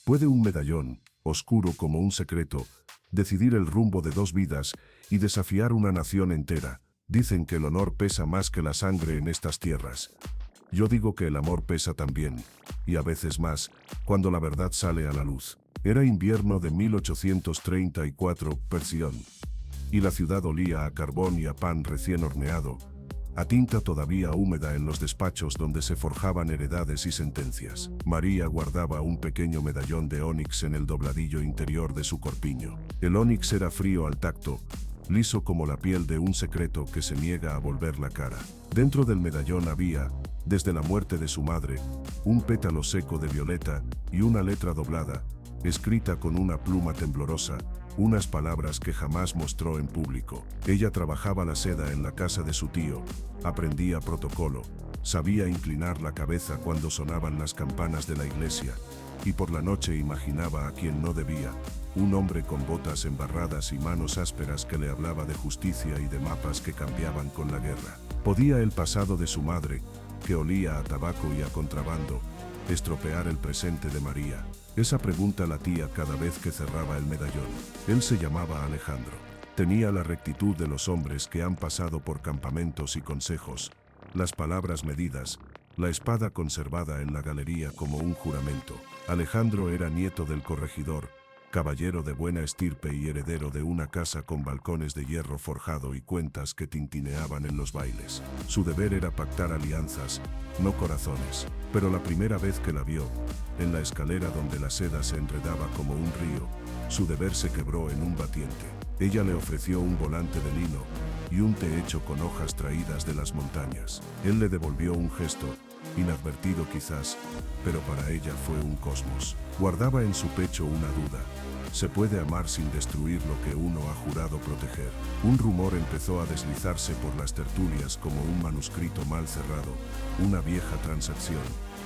¿Puede un medallón, oscuro como un secreto, decidir el rumbo de dos vidas y desafiar una nación entera? Dicen que el honor pesa más que la sangre en estas tierras. Yo digo que el amor pesa también, y a veces más, cuando la verdad sale a la luz. Era invierno de 1834, Persión, y la ciudad olía a carbón y a pan recién horneado, a tinta todavía húmeda en los despachos donde se forjaban heredades y sentencias. María guardaba un pequeño medallón de ónix en el dobladillo interior de su corpiño. El ónix era frío al tacto, liso como la piel de un secreto que se niega a volver la cara. Dentro del medallón había, desde la muerte de su madre, un pétalo seco de violeta y una letra doblada, escrita con una pluma temblorosa, unas palabras que jamás mostró en público. Ella trabajaba la seda en la casa de su tío, aprendía protocolo, sabía inclinar la cabeza cuando sonaban las campanas de la iglesia, y por la noche imaginaba a quien no debía, un hombre con botas embarradas y manos ásperas que le hablaba de justicia y de mapas que cambiaban con la guerra. ¿Podía el pasado de su madre, que olía a tabaco y a contrabando, estropear el presente de María? Esa pregunta latía cada vez que cerraba el medallón. Él se llamaba Alejandro. Tenía la rectitud de los hombres que han pasado por campamentos y consejos, las palabras medidas, la espada conservada en la galería como un juramento. Alejandro era nieto del corregidor, caballero de buena estirpe y heredero de una casa con balcones de hierro forjado y cuentas que tintineaban en los bailes. Su deber era pactar alianzas, no corazones. Pero la primera vez que la vio, en la escalera donde la seda se enredaba como un río, su deber se quebró en un batiente. Ella le ofreció un volante de lino y un té hecho con hojas traídas de las montañas. Él le devolvió un gesto, inadvertido quizás, pero para ella fue un cosmos. Guardaba en su pecho una duda. ¿Se puede amar sin destruir lo que uno ha jurado proteger? Un rumor empezó a deslizarse por las tertulias como un manuscrito mal cerrado, una vieja transacción,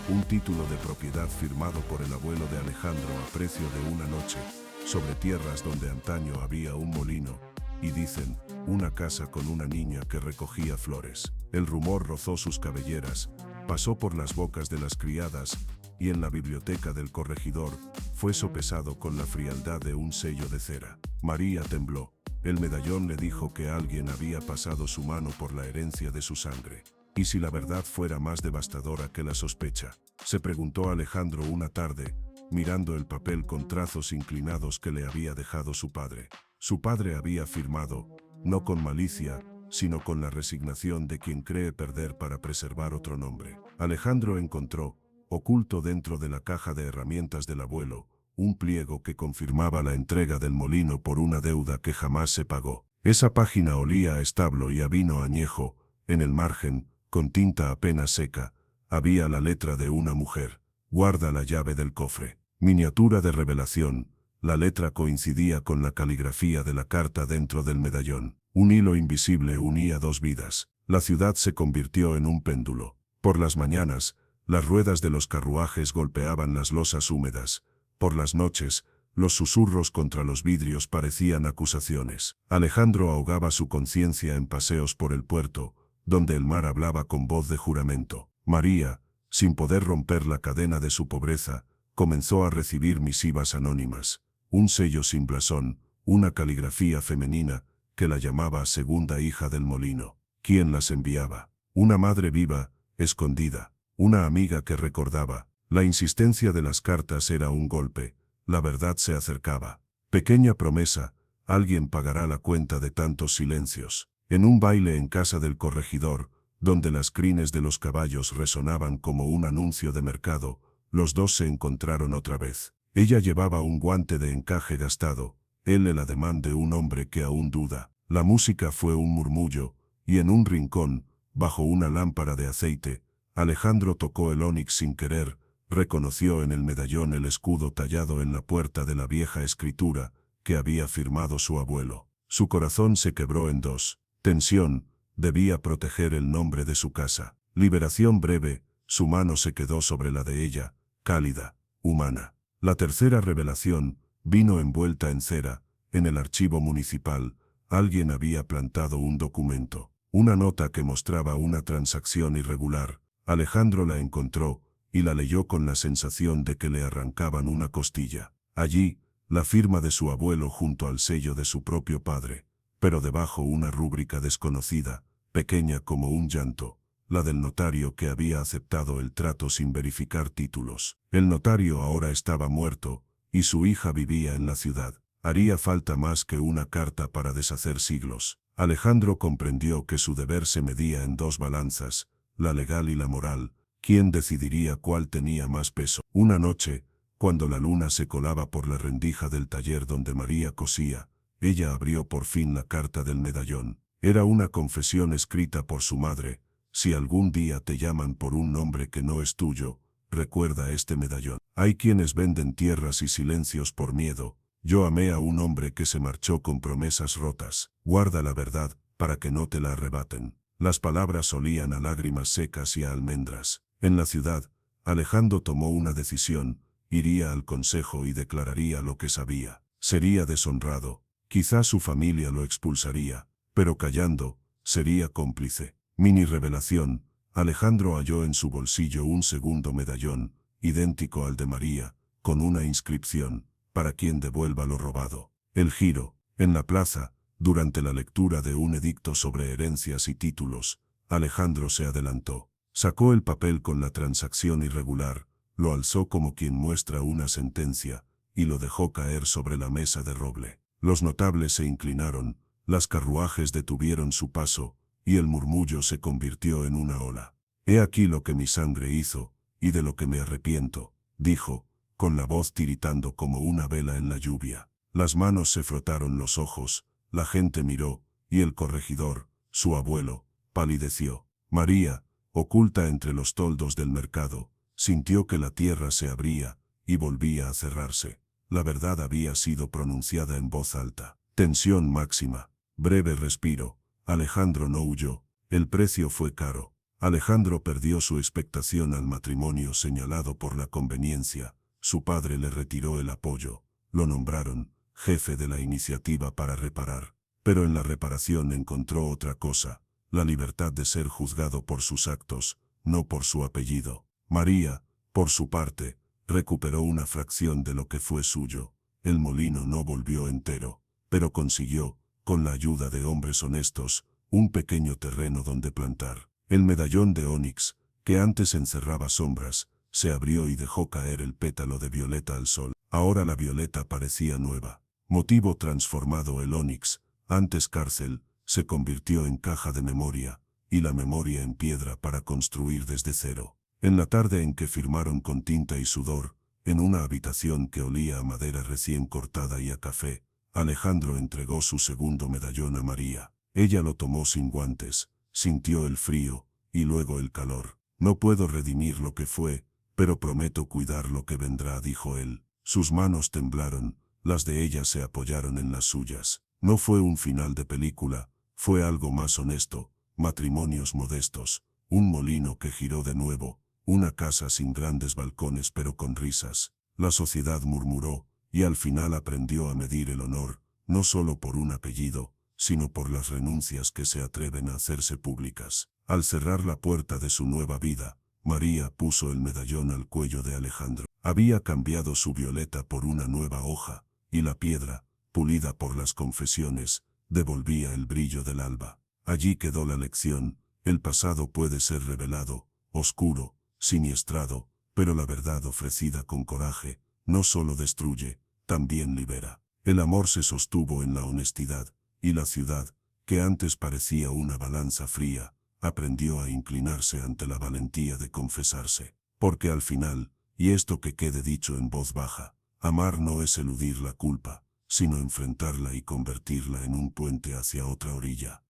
un título de propiedad firmado por el abuelo de Alejandro a precio de una noche, sobre tierras donde antaño había un molino, y dicen, una casa con una niña que recogía flores. El rumor rozó sus cabelleras, pasó por las bocas de las criadas, y en la biblioteca del corregidor fue sopesado con la frialdad de un sello de cera. María tembló. El medallón le dijo que alguien había pasado su mano por la herencia de su sangre. ¿Y si la verdad fuera más devastadora que la sospecha? Se preguntó Alejandro una tarde, mirando el papel con trazos inclinados que le había dejado su padre. Su padre había firmado, no con malicia, sino con la resignación de quien cree perder para preservar otro nombre. Alejandro encontró, oculto dentro de la caja de herramientas del abuelo, un pliego que confirmaba la entrega del molino por una deuda que jamás se pagó. Esa página olía a establo y a vino añejo. En el margen, con tinta apenas seca, había la letra de una mujer. Guarda la llave del cofre. Miniatura de revelación. La letra coincidía con la caligrafía de la carta dentro del medallón. Un hilo invisible unía dos vidas. La ciudad se convirtió en un péndulo. Por las mañanas, las ruedas de los carruajes golpeaban las losas húmedas. Por las noches, los susurros contra los vidrios parecían acusaciones. Alejandro ahogaba su conciencia en paseos por el puerto, donde el mar hablaba con voz de juramento. María, sin poder romper la cadena de su pobreza, comenzó a recibir misivas anónimas. Un sello sin blasón, una caligrafía femenina, que la llamaba segunda hija del molino. ¿Quién las enviaba? Una madre viva, escondida. Una amiga que recordaba. La insistencia de las cartas era un golpe. La verdad se acercaba. Pequeña promesa, alguien pagará la cuenta de tantos silencios. En un baile en casa del corregidor, donde las crines de los caballos resonaban como un anuncio de mercado, los dos se encontraron otra vez. Ella llevaba un guante de encaje gastado, él el ademán de un hombre que aún duda. La música fue un murmullo, y en un rincón, bajo una lámpara de aceite, Alejandro tocó el ónix sin querer, reconoció en el medallón el escudo tallado en la puerta de la vieja escritura que había firmado su abuelo. Su corazón se quebró en dos. Tensión, debía proteger el nombre de su casa. Liberación breve, su mano se quedó sobre la de ella, cálida, humana. La tercera revelación vino envuelta en cera. En el archivo municipal, alguien había plantado un documento, una nota que mostraba una transacción irregular. Alejandro la encontró, y la leyó con la sensación de que le arrancaban una costilla. Allí, la firma de su abuelo junto al sello de su propio padre, pero debajo una rúbrica desconocida, pequeña como un llanto, la del notario que había aceptado el trato sin verificar títulos. El notario ahora estaba muerto, y su hija vivía en la ciudad. Haría falta más que una carta para deshacer siglos. Alejandro comprendió que su deber se medía en dos balanzas, la legal y la moral. ¿Quién decidiría cuál tenía más peso? Una noche, cuando la luna se colaba por la rendija del taller donde María cosía, ella abrió por fin la carta del medallón. Era una confesión escrita por su madre. Si algún día te llaman por un nombre que no es tuyo, recuerda este medallón. Hay quienes venden tierras y silencios por miedo. Yo amé a un hombre que se marchó con promesas rotas. Guarda la verdad, para que no te la arrebaten. Las palabras olían a lágrimas secas y a almendras. En la ciudad, Alejandro tomó una decisión. Iría al consejo y declararía lo que sabía. Sería deshonrado. Quizás su familia lo expulsaría, pero callando, sería cómplice. Mini revelación. Alejandro halló en su bolsillo un segundo medallón, idéntico al de María, con una inscripción: para quien devuelva lo robado. El giro. En la plaza, durante la lectura de un edicto sobre herencias y títulos, Alejandro se adelantó. Sacó el papel con la transacción irregular, lo alzó como quien muestra una sentencia, y lo dejó caer sobre la mesa de roble. Los notables se inclinaron, las carruajes detuvieron su paso, y el murmullo se convirtió en una ola. «He aquí lo que mi sangre hizo, y de lo que me arrepiento», dijo, con la voz tiritando como una vela en la lluvia. Las manos se frotaron los ojos, la gente miró, y el corregidor, su abuelo, palideció. María, oculta entre los toldos del mercado, sintió que la tierra se abría, y volvía a cerrarse. La verdad había sido pronunciada en voz alta. Tensión máxima. Breve respiro. Alejandro no huyó. El precio fue caro. Alejandro perdió su expectación al matrimonio señalado por la conveniencia. Su padre le retiró el apoyo. Lo nombraron jefe de la iniciativa para reparar. Pero en la reparación encontró otra cosa: la libertad de ser juzgado por sus actos, no por su apellido. María, por su parte, recuperó una fracción de lo que fue suyo. El molino no volvió entero, pero consiguió, con la ayuda de hombres honestos, un pequeño terreno donde plantar. El medallón de ónix, que antes encerraba sombras, se abrió y dejó caer el pétalo de violeta al sol. Ahora la violeta parecía nueva. Motivo transformado. El ónix, antes cárcel, se convirtió en caja de memoria, y la memoria en piedra para construir desde cero. En la tarde en que firmaron con tinta y sudor, en una habitación que olía a madera recién cortada y a café, Alejandro entregó su segundo medallón a María. Ella lo tomó sin guantes, sintió el frío, y luego el calor. «No puedo redimir lo que fue, pero prometo cuidar lo que vendrá», dijo él. Sus manos temblaron, las de ella se apoyaron en las suyas. No fue un final de película, fue algo más honesto: matrimonios modestos, un molino que giró de nuevo, una casa sin grandes balcones pero con risas. La sociedad murmuró, y al final aprendió a medir el honor, no solo por un apellido, sino por las renuncias que se atreven a hacerse públicas. Al cerrar la puerta de su nueva vida, María puso el medallón al cuello de Alejandro. Había cambiado su violeta por una nueva hoja, y la piedra, pulida por las confesiones, devolvía el brillo del alba. Allí quedó la lección: el pasado puede ser revelado, oscuro, siniestrado, pero la verdad ofrecida con coraje, no solo destruye, también libera. El amor se sostuvo en la honestidad, y la ciudad, que antes parecía una balanza fría, aprendió a inclinarse ante la valentía de confesarse. Porque al final, y esto que quede dicho en voz baja, amar no es eludir la culpa, sino enfrentarla y convertirla en un puente hacia otra orilla.